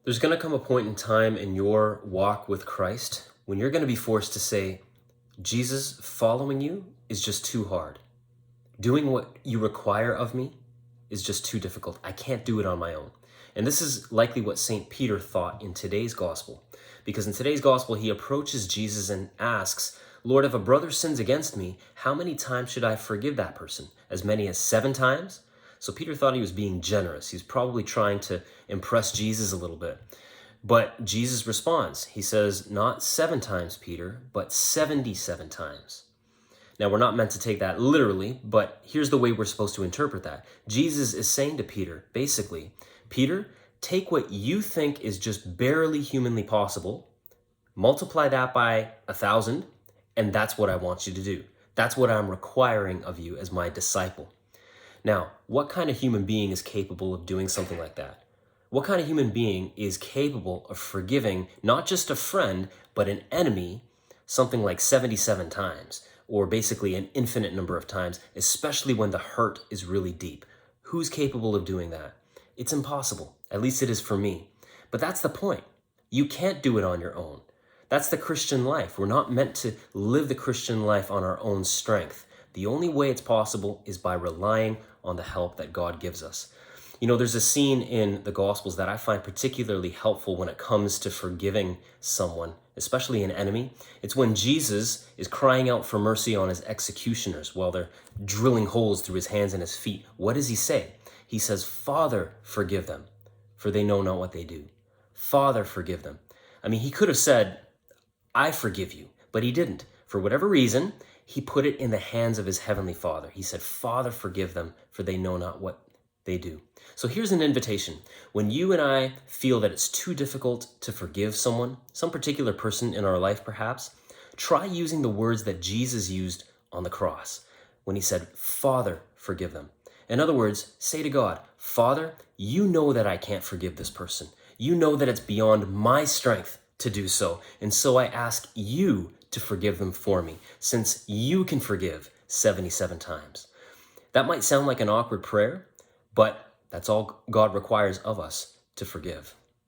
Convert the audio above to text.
There's going to come a point in time in your walk with Christ when you're going to be forced to say, Jesus, following you is just too hard. Doing what you require of me is just too difficult. I can't do it on my own. And this is likely what St. Peter thought in today's gospel. Because in today's gospel, he approaches Jesus and asks, Lord, if a brother sins against me, how many times should I forgive that person? As many as 7 times? So Peter thought he was being generous. He's probably trying to impress Jesus a little bit. But Jesus responds. He says, not 7 times, Peter, but 77 times. Now, we're not meant to take that literally, but here's the way we're supposed to interpret that. Jesus is saying to Peter, basically, Peter, take what you think is just barely humanly possible, multiply that by 1,000, and that's what I want you to do. That's what I'm requiring of you as my disciple. Now, what kind of human being is capable of doing something like that? What kind of human being is capable of forgiving not just a friend, but an enemy something like 77 times, or basically an infinite number of times, especially when the hurt is really deep? Who's capable of doing that? It's impossible. At least it is for me. But that's the point. You can't do it on your own. That's the Christian life. We're not meant to live the Christian life on our own strength. The only way it's possible is by relying on the help that God gives us. You know, there's a scene in the Gospels that I find particularly helpful when it comes to forgiving someone, especially an enemy. It's when Jesus is crying out for mercy on his executioners while they're drilling holes through his hands and his feet. What does he say? He says, Father, forgive them, for they know not what they do. Father, forgive them. I mean, he could have said, I forgive you, but he didn't. For whatever reason, he put it in the hands of his heavenly Father. He said, Father, forgive them, for they know not what they do. So here's an invitation. When you and I feel that it's too difficult to forgive someone, some particular person in our life perhaps, try using the words that Jesus used on the cross when he said, Father, forgive them. In other words, say to God, Father, you know that I can't forgive this person. You know that it's beyond my strength to do so. And so I ask you to forgive them for me, since you can forgive 77 times. That might sound like an awkward prayer, but that's all God requires of us, to forgive.